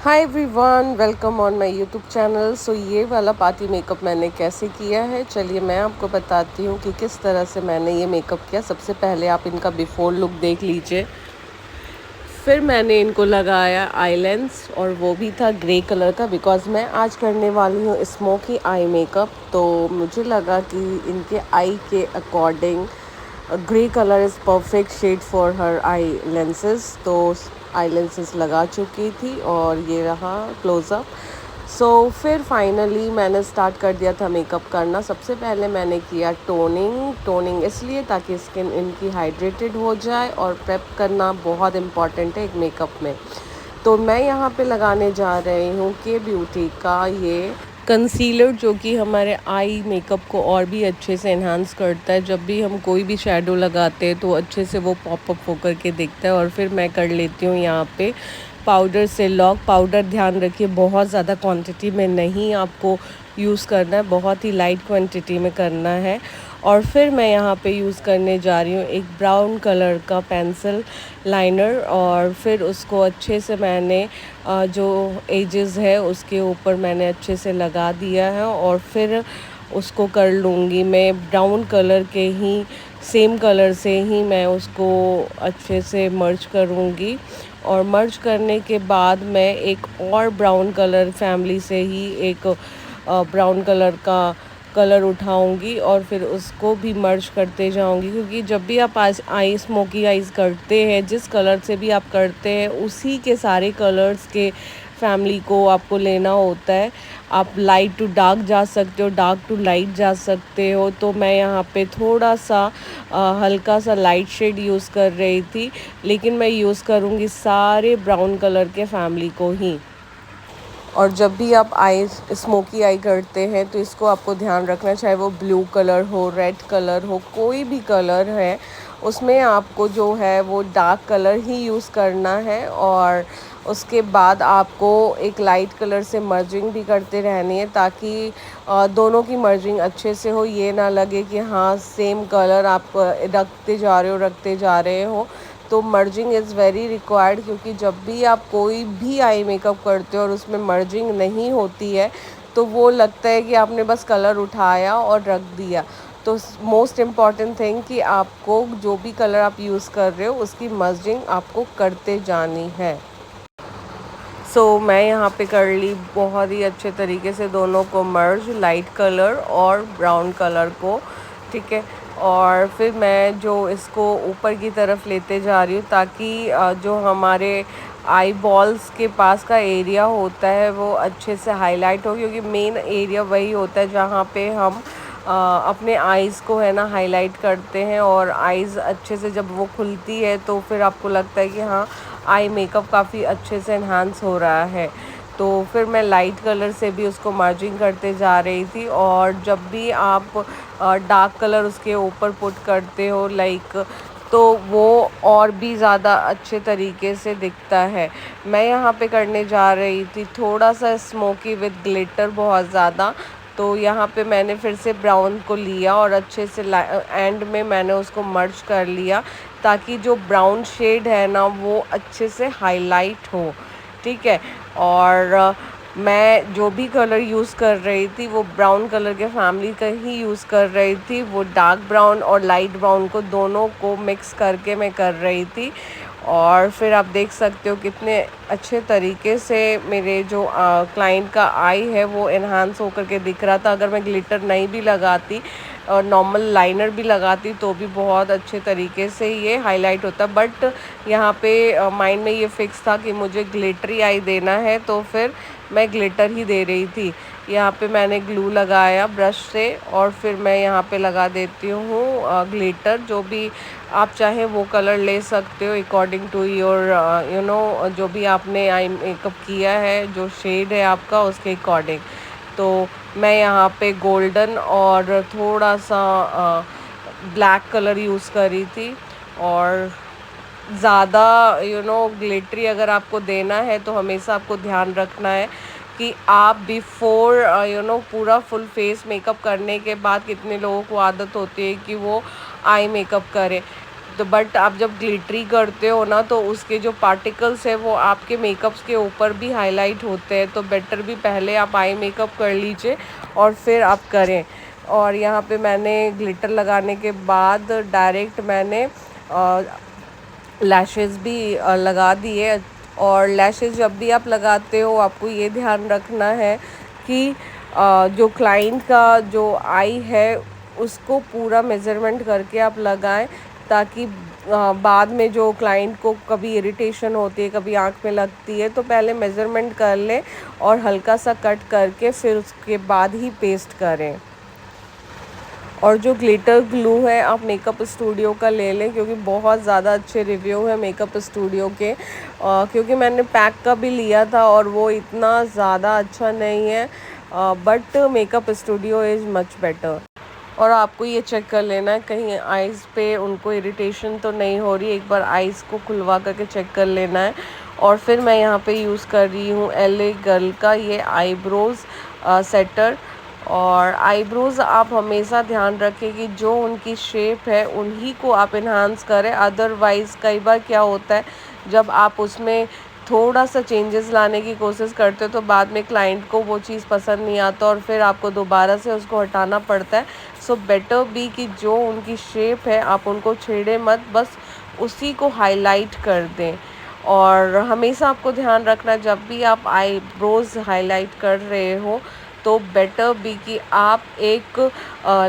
Hi everyone, welcome on my YouTube channel. So ये वाला party makeup मैंने कैसे किया है, चलिए मैं आपको बताती हूँ कि किस तरह से मैंने ये मेकअप किया। सबसे पहले आप इनका बिफोर लुक देख लीजिए। फिर मैंने इनको लगाया आई लेंस, और वो भी था ग्रे कलर का, बिकॉज़ मैं आज करने वाली हूँ स्मोकी आई मेकअप। तो मुझे लगा कि इनके आई के according grey colour is perfect shade for हर आई लेंसेज। तो आई लेंसेज लगा चुकी थी और ये रहा क्लोज़अप। फिर फाइनली मैंने स्टार्ट कर दिया था मेकअप करना। सबसे पहले मैंने किया टोनिंग इसलिए ताकि स्किन इनकी हाइड्रेटेड हो जाए, और प्रेप करना बहुत इम्पॉर्टेंट है एक मेकअप में। तो मैं यहाँ पे लगाने जा रही हूँ के ब्यूटी का ये कंसीलर, जो कि हमारे आई मेकअप को और भी अच्छे से इन्हांस करता है। जब भी हम कोई भी शेडो लगाते हैं तो अच्छे से वो पॉपअप होकर के दिखता है। और फिर मैं कर लेती हूँ यहाँ पे पाउडर से लॉक। पाउडर ध्यान रखिए बहुत ज़्यादा क्वांटिटी में नहीं आपको यूज़ करना है, बहुत ही लाइट क्वांटिटी में करना है। और फिर मैं यहाँ पे यूज़ करने जा रही हूँ एक ब्राउन कलर का पेंसिल लाइनर, और फिर उसको अच्छे से मैंने जो एजेस है उसके ऊपर मैंने अच्छे से लगा दिया है। और फिर उसको कर लूँगी मैं ब्राउन कलर के ही सेम कलर से ही मैं उसको अच्छे से मर्ज करूँगी। और मर्ज करने के बाद मैं एक और ब्राउन कलर फैमिली से ही एक ब्राउन कलर का कलर उठाऊंगी और फिर उसको भी मर्ज करते जाऊंगी। क्योंकि जब भी आप आई स्मोकी आइज़ करते हैं, जिस कलर से भी आप करते हैं उसी के सारे कलर्स के फैमिली को आपको लेना होता है। आप लाइट टू डार्क जा सकते हो, डार्क टू लाइट जा सकते हो। तो मैं यहाँ पे थोड़ा सा हल्का सा लाइट शेड यूज़ कर रही थी, लेकिन मैं यूज़ करूँगी सारे ब्राउन कलर के फैमिली को ही। और जब भी आप आई स्मोकी आई करते हैं तो इसको आपको ध्यान रखना, चाहे वो ब्लू कलर हो, रेड कलर हो, कोई भी कलर है उसमें आपको जो है वो डार्क कलर ही यूज़ करना है। और उसके बाद आपको एक लाइट कलर से मर्जिंग भी करते रहनी है, ताकि दोनों की मर्जिंग अच्छे से हो। ये ना लगे कि हाँ सेम कलर आप रखते जा रहे हो। तो मर्जिंग इज़ वेरी रिक्वायर्ड, क्योंकि जब भी आप कोई भी आई मेकअप करते हो और उसमें मर्जिंग नहीं होती है तो वो लगता है कि आपने बस कलर उठाया और रख दिया। तो मोस्ट इम्पॉर्टेंट थिंग कि आपको जो भी कलर आप यूज़ कर रहे हो उसकी मर्जिंग आपको करते जानी है। मैं यहाँ पे कर ली बहुत ही अच्छे तरीके से दोनों को मर्ज, लाइट कलर और ब्राउन कलर को, ठीक है। और फिर मैं जो इसको ऊपर की तरफ लेते जा रही हूँ, ताकि जो हमारे आई बॉल्स के पास का एरिया होता है वो अच्छे से हाईलाइट हो। क्योंकि मेन एरिया वही होता है जहाँ पे हम अपने आइज़ को है ना हाईलाइट करते हैं। और आइज़ अच्छे से जब वो खुलती है तो फिर आपको लगता है कि हाँ आई मेकअप काफ़ी अच्छे से इन्हांस हो रहा है। तो फिर मैं लाइट कलर से भी उसको मार्जिंग करते जा रही थी। और जब भी आप डार्क कलर उसके ऊपर पुट करते हो तो वो और भी ज़्यादा अच्छे तरीके से दिखता है। मैं यहाँ पे करने जा रही थी थोड़ा सा स्मोकी विद ग्लिटर बहुत ज़्यादा। तो यहाँ पे मैंने फिर से ब्राउन को लिया और अच्छे से एंड में मैंने उसको मर्ज कर लिया, ताकि जो ब्राउन शेड है ना वो अच्छे से हाईलाइट हो, ठीक है। और मैं जो भी कलर यूज़ कर रही थी वो ब्राउन कलर के फैमिली का ही यूज़ कर रही थी। वो डार्क ब्राउन और लाइट ब्राउन को दोनों को मिक्स करके मैं कर रही थी। और फिर आप देख सकते हो कितने अच्छे तरीके से मेरे जो क्लाइंट का आई है वो एनहांस होकर के दिख रहा था। अगर मैं ग्लिटर नहीं भी लगाती और नॉर्मल लाइनर भी लगाती तो भी बहुत अच्छे तरीके से ये हाईलाइट होता। बट यहाँ पे माइंड में ये फिक्स था कि मुझे ग्लिटरी आई देना है, तो फिर मैं ग्लिटर ही दे रही थी। यहाँ पे मैंने ग्लू लगाया ब्रश से, और फिर मैं यहाँ पे लगा देती हूँ ग्लिटर। जो भी आप चाहें वो कलर ले सकते हो अकॉर्डिंग टू योर जो भी आपने आई मेकअप किया है, जो शेड है आपका उसके अकॉर्डिंग। तो मैं यहाँ पे गोल्डन और थोड़ा सा ब्लैक कलर यूज़ करी थी। और ज़्यादा ग्लिटरी अगर आपको देना है तो हमेशा आपको ध्यान रखना है कि आप बिफ़ोर पूरा फुल फेस मेकअप करने के बाद, कितने लोगों को आदत होती है कि वो आई मेकअप करें, तो बट आप जब ग्लिटरी करते हो ना तो उसके जो पार्टिकल्स है वो आपके मेकअप्स के ऊपर भी हाईलाइट होते हैं, तो बेटर भी पहले आप आई मेकअप कर लीजिए और फिर आप करें। और यहाँ पे मैंने ग्लिटर लगाने के बाद डायरेक्ट मैंने लैशेज़ भी लगा दिए। और लैशेज़ जब भी आप लगाते हो आपको ये ध्यान रखना है कि जो क्लाइंट का जो आई है उसको पूरा मेज़रमेंट करके आप लगाएं, ताकि बाद में जो क्लाइंट को कभी इरिटेशन होती है, कभी आँख में लगती है, तो पहले मेज़रमेंट कर लें और हल्का सा कट करके फिर उसके बाद ही पेस्ट करें। और जो ग्लिटर ग्लू है आप मेकअप स्टूडियो का ले लें, क्योंकि बहुत ज़्यादा अच्छे रिव्यू है मेकअप स्टूडियो के। क्योंकि मैंने पैक का भी लिया था और वो इतना ज़्यादा अच्छा नहीं है, but makeup studio is much better. और आपको ये चेक कर लेना है कहीं आइज़ पे उनको इरिटेशन तो नहीं हो रही, एक बार आइज़ को खुलवा करके चेक कर लेना है। और फिर मैं यहाँ पे यूज़ कर रही हूँ LA गर्ल का ये आईब्रोज़ सेटर। और आईब्रोज़ आप हमेशा ध्यान रखें कि जो उनकी शेप है उन्हीं को आप इन्हांस करें, अदरवाइज़ कई बार क्या होता है जब आप उसमें थोड़ा सा चेंजेस लाने की कोशिश करते हो तो बाद में क्लाइंट को वो चीज़ पसंद नहीं आता और फिर आपको दोबारा से उसको हटाना पड़ता है। सो बेटर भी कि जो उनकी शेप है आप उनको छेड़े मत, बस उसी को हाईलाइट कर दें। और हमेशा आपको ध्यान रखना जब भी आप आईब्रोज़ हाईलाइट कर रहे हो तो बेटर भी कि आप एक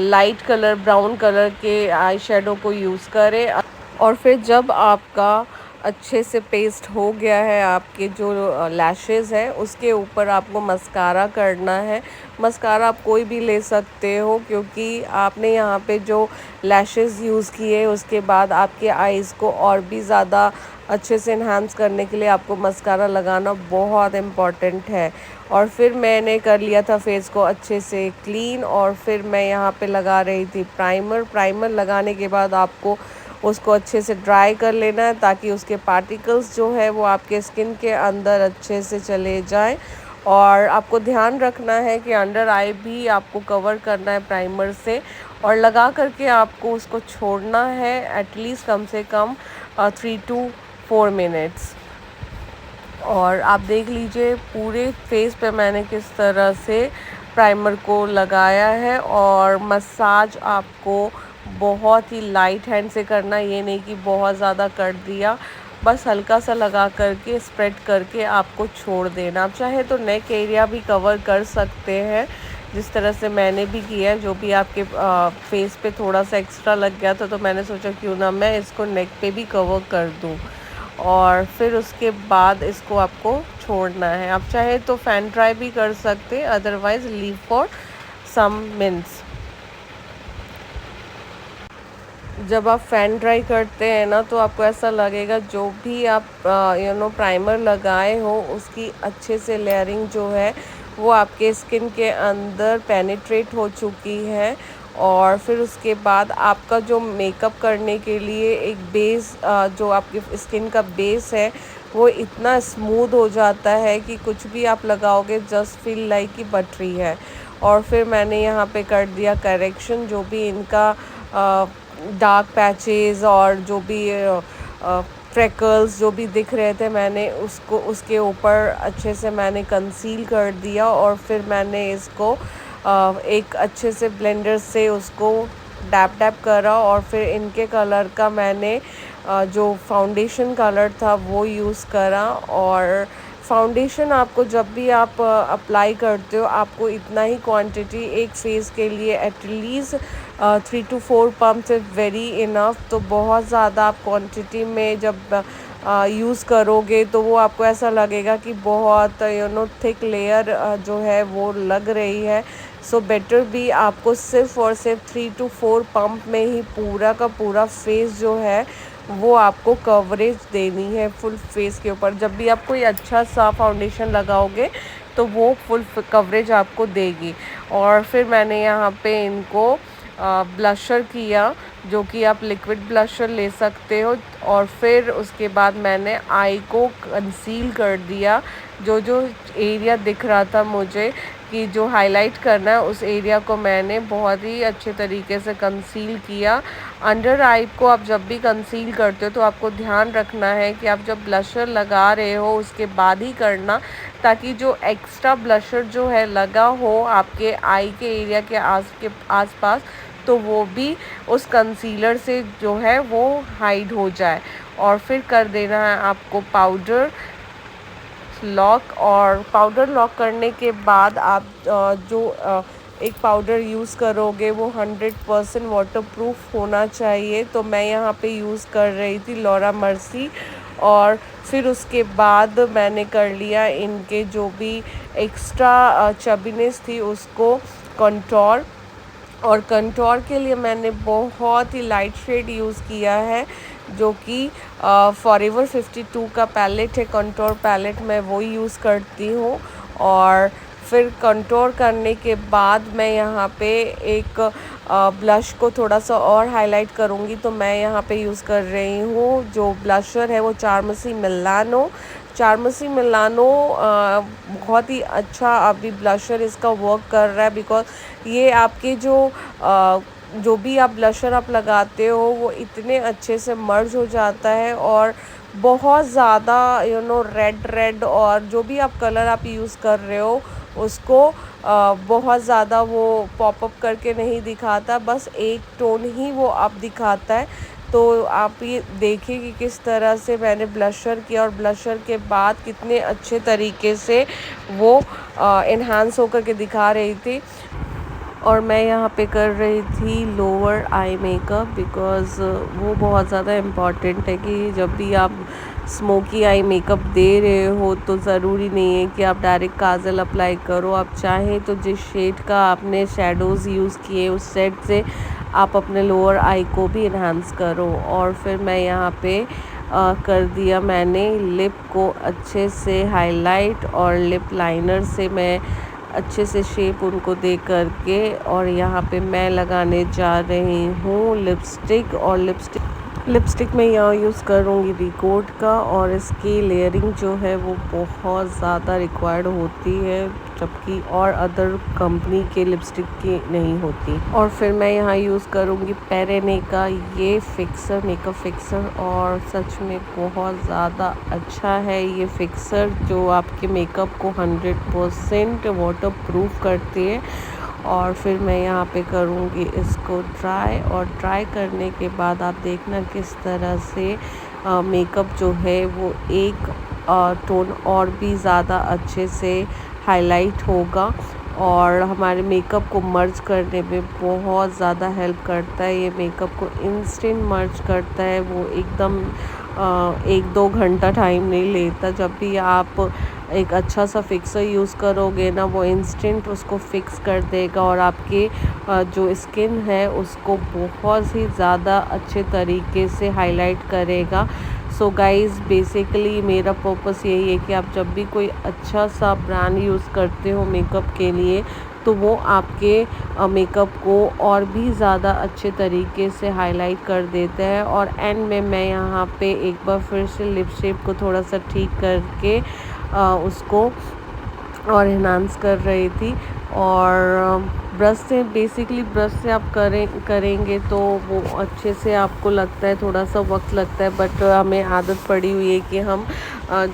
लाइट कलर ब्राउन कलर के आई शेडो को यूज़ करें। और फिर जब आपका अच्छे से पेस्ट हो गया है आपके जो लैशेज़ है उसके ऊपर आपको मस्कारा करना है। मस्कारा आप कोई भी ले सकते हो, क्योंकि आपने यहाँ पे जो लैशेज़ यूज़ किए उसके बाद आपके आईज़ को और भी ज़्यादा अच्छे से इन्हांस करने के लिए आपको मस्कारा लगाना बहुत इम्पॉर्टेंट है। और फिर मैंने कर लिया था फेस को अच्छे से क्लीन और फिर मैं यहाँ पे लगा रही थी प्राइमर लगाने के बाद आपको उसको अच्छे से ड्राई कर लेना है, ताकि उसके पार्टिकल्स जो है वो आपके स्किन के अंदर अच्छे से चले जाएं। और आपको ध्यान रखना है कि अंडर आई भी आपको कवर करना है प्राइमर से, और लगा करके आपको उसको छोड़ना है एटलीस्ट कम से कम 3 to 4 मिनट्स। और आप देख लीजिए पूरे फेस पे मैंने किस तरह से प्राइमर को लगाया है। और मसाज आपको बहुत ही लाइट हैंड से करना, ये नहीं कि बहुत ज़्यादा कर दिया, बस हल्का सा लगा करके स्प्रेड करके आपको छोड़ देना। आप चाहे तो नेक एरिया भी कवर कर सकते हैं जिस तरह से मैंने भी किया है। जो भी आपके फेस पे थोड़ा सा एक्स्ट्रा लग गया था तो मैंने सोचा क्यों ना मैं इसको नेक पे भी कवर कर दूं। और फिर उसके बाद इसको आपको छोड़ना है। आप चाहे तो फैन ड्राई भी कर सकते हैं, otherwise leave for some minutes. जब आप फ़ैन ड्राई करते हैं ना तो आपको ऐसा लगेगा जो भी आप प्राइमर लगाए हो उसकी अच्छे से लेयरिंग जो है वो आपके स्किन के अंदर पेनिट्रेट हो चुकी है। और फिर उसके बाद आपका जो मेकअप करने के लिए एक बेस जो आपकी स्किन का बेस है वो इतना स्मूथ हो जाता है कि कुछ भी आप लगाओगे जस्ट फील लाइक कि बटरी है। और फिर मैंने यहाँ पे कर दिया करेक्शन, जो भी इनका डार्क पैचेस और जो भी फ्रेकल्स जो भी दिख रहे थे मैंने उसको उसके ऊपर अच्छे से मैंने कंसील कर दिया। और फिर मैंने इसको एक अच्छे से ब्लेंडर से उसको डैप डैप करा। और फिर इनके कलर का मैंने जो फाउंडेशन कलर था वो यूज़ करा। और फाउंडेशन आपको जब भी आप अप्लाई करते हो आपको इतना ही क्वांटिटी एक फेस के लिए at least 3 to 4 pumps is very enough. तो बहुत ज़्यादा आप क्वांटिटी में जब यूज़ करोगे तो वो आपको ऐसा लगेगा कि बहुत थिक लेयर जो है वो लग रही है। सो बेटर भी आपको सिर्फ़ और सिर्फ 3 to 4 पम्प में ही पूरा का पूरा फेस जो है वो आपको कवरेज देनी है फुल फेस के ऊपर। जब भी आप कोई अच्छा सा फाउंडेशन लगाओगे तो वो फुल कवरेज आपको देगी। और फिर मैंने यहाँ पे इनको ब्लशर किया, जो कि आप लिक्विड ब्लशर ले सकते हो। और फिर उसके बाद मैंने आई को कंसील कर दिया। जो जो एरिया दिख रहा था मुझे कि जो हाईलाइट करना है उस एरिया को मैंने बहुत ही अच्छे तरीके से कंसील किया। अंडर आई को आप जब भी कंसील करते हो तो आपको ध्यान रखना है कि आप जब ब्लशर लगा रहे हो उसके बाद ही करना, ताकि जो एक्स्ट्रा ब्लशर जो है लगा हो आपके आई के एरिया के आसपास, तो वो भी उस कंसीलर से जो है वो हाइड हो जाए। और फिर कर देना है आपको पाउडर लॉक। और पाउडर लॉक करने के बाद आप एक पाउडर यूज़ करोगे वो 100% वाटरप्रूफ होना चाहिए। तो मैं यहाँ पे यूज़ कर रही थी लॉरा मर्सी। और फिर उसके बाद मैंने कर लिया इनके जो भी एक्स्ट्रा चबीनेस थी उसको कंटूर। और कंटूर के लिए मैंने बहुत ही लाइट शेड यूज़ किया है, जो कि फॉरएवर 52 का पैलेट है कंटूर पैलेट, मैं वो यूज़ करती हूँ। और फिर कंटूर करने के बाद मैं यहाँ पे एक ब्लश को थोड़ा सा और हाईलाइट करूँगी, तो मैं यहाँ पे यूज़ कर रही हूँ जो ब्लशर है वो चारमसी मिलानो। चारमसी मिलानो बहुत ही अच्छा अभी ब्लशर इसका वर्क कर रहा है, बिकॉज ये आपके जो भी आप ब्लशर आप लगाते हो वो इतने अच्छे से मर्ज हो जाता है, और बहुत ज़्यादा रेड और जो भी आप कलर आप यूज़ कर रहे हो उसको बहुत ज़्यादा वो पॉपअप करके नहीं दिखाता, बस एक टोन ही वो आप दिखाता है। तो आप ये देखिए कि किस तरह से मैंने ब्लशर किया, और ब्लशर के बाद कितने अच्छे तरीके से वो इन्हांस होकर के दिखा रही थी। और मैं यहाँ पे कर रही थी लोअर आई मेकअप, बिकॉज़ वो बहुत ज़्यादा इम्पॉर्टेंट है कि जब भी आप स्मोकी आई मेकअप दे रहे हो तो ज़रूरी नहीं है कि आप डायरेक्ट काजल अप्लाई करो। आप चाहें तो जिस शेड का आपने शेडोज़ यूज़ किए उस शेड से आप अपने लोअर आई को भी इन्हांस करो। और फिर मैं यहाँ पे कर दिया मैंने लिप को अच्छे से हाईलाइट, और लिप लाइनर से मैं अच्छे से शेप उनको दे करके। और यहाँ पे मैं लगाने जा रही हूँ लिपस्टिक। और लिपस्टिक में यहाँ यूज़ करूँगी रिकोट का, और इसकी लेयरिंग जो है वो बहुत ज़्यादा रिक्वायर्ड होती है, जबकि और अदर कंपनी के लिपस्टिक की नहीं होती। और फिर मैं यहाँ यूज़ करूँगी पेरेने का ये फिक्सर, मेकअप फिक्सर, और सच में बहुत ज़्यादा अच्छा है ये फिक्सर, जो आपके मेकअप को 100% वाटरप्रूफ करती है। और फिर मैं यहाँ पे करूँगी इसको ड्राई, और ड्राई करने के बाद आप देखना किस तरह से मेकअप जो है वो एक टोन और भी ज़्यादा अच्छे से हाईलाइट होगा, और हमारे मेकअप को मर्ज करने में बहुत ज़्यादा हेल्प करता है। ये मेकअप को इंस्टेंट मर्ज करता है, वो एकदम 1-2 घंटा टाइम नहीं लेता। जब भी आप एक अच्छा सा फिक्सर यूज़ करोगे ना, वो इंस्टेंट उसको फिक्स कर देगा, और आपके जो स्किन है उसको बहुत ही ज़्यादा अच्छे तरीके से हाईलाइट करेगा। सो गाइज़, बेसिकली मेरा पर्पस यही है कि आप जब भी कोई अच्छा सा ब्रांड यूज़ करते हो मेकअप के लिए, तो वो आपके मेकअप को और भी ज़्यादा अच्छे तरीके से हाईलाइट कर देता है। और एंड में मैं यहाँ पे एक बार फिर से लिप शेप को थोड़ा सा ठीक करके उसको और इन्हांस कर रही थी। और ब्रश से, बेसिकली ब्रश से आप करेंगे तो वो अच्छे से, आपको लगता है थोड़ा सा वक्त लगता है, बट हमें आदत पड़ी हुई है कि हम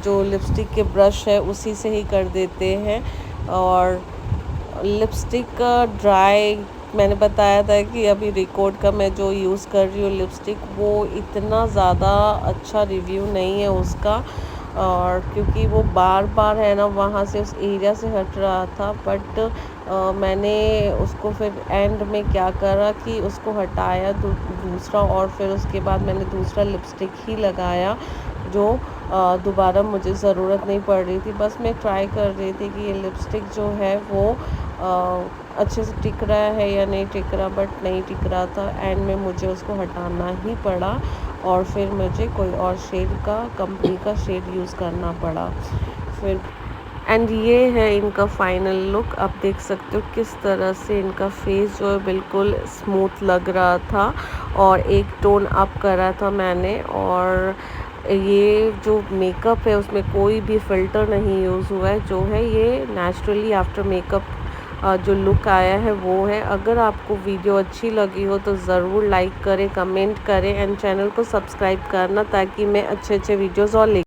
जो लिपस्टिक के ब्रश है उसी से ही कर देते हैं। और लिपस्टिक का ड्राई मैंने बताया था कि अभी रिकॉर्ड का मैं जो यूज़ कर रही हूँ लिपस्टिक, वो इतना ज़्यादा अच्छा रिव्यू नहीं है उसका, और क्योंकि वो बार बार है ना वहाँ से उस एरिया से हट रहा था। बट मैंने उसको फिर एंड में क्या करा कि उसको हटाया दूसरा, और फिर उसके बाद मैंने दूसरा लिपस्टिक ही लगाया, जो दोबारा मुझे ज़रूरत नहीं पड़ रही थी। बस मैं ट्राई कर रही थी कि ये लिपस्टिक जो है वो अच्छे से टिक रहा है या नहीं टिक रहा, बट नहीं टिक रहा था। एंड में मुझे उसको हटाना ही पड़ा, और फिर मुझे कोई और शेड का, कंपनी का शेड यूज़ करना पड़ा फिर। एंड ये है इनका फाइनल लुक। आप देख सकते हो किस तरह से इनका फेस जो है बिल्कुल स्मूथ लग रहा था, और एक टोन अप करा था मैंने। और ये जो मेकअप है उसमें कोई भी फ़िल्टर नहीं यूज़ हुआ है, जो है ये नेचुरली आफ्टर मेकअप जो लुक आया है वो है। अगर आपको वीडियो अच्छी लगी हो तो ज़रूर लाइक करें, कमेंट करें एंड चैनल को सब्सक्राइब करना, ताकि मैं अच्छे अच्छे वीडियोज़ और ले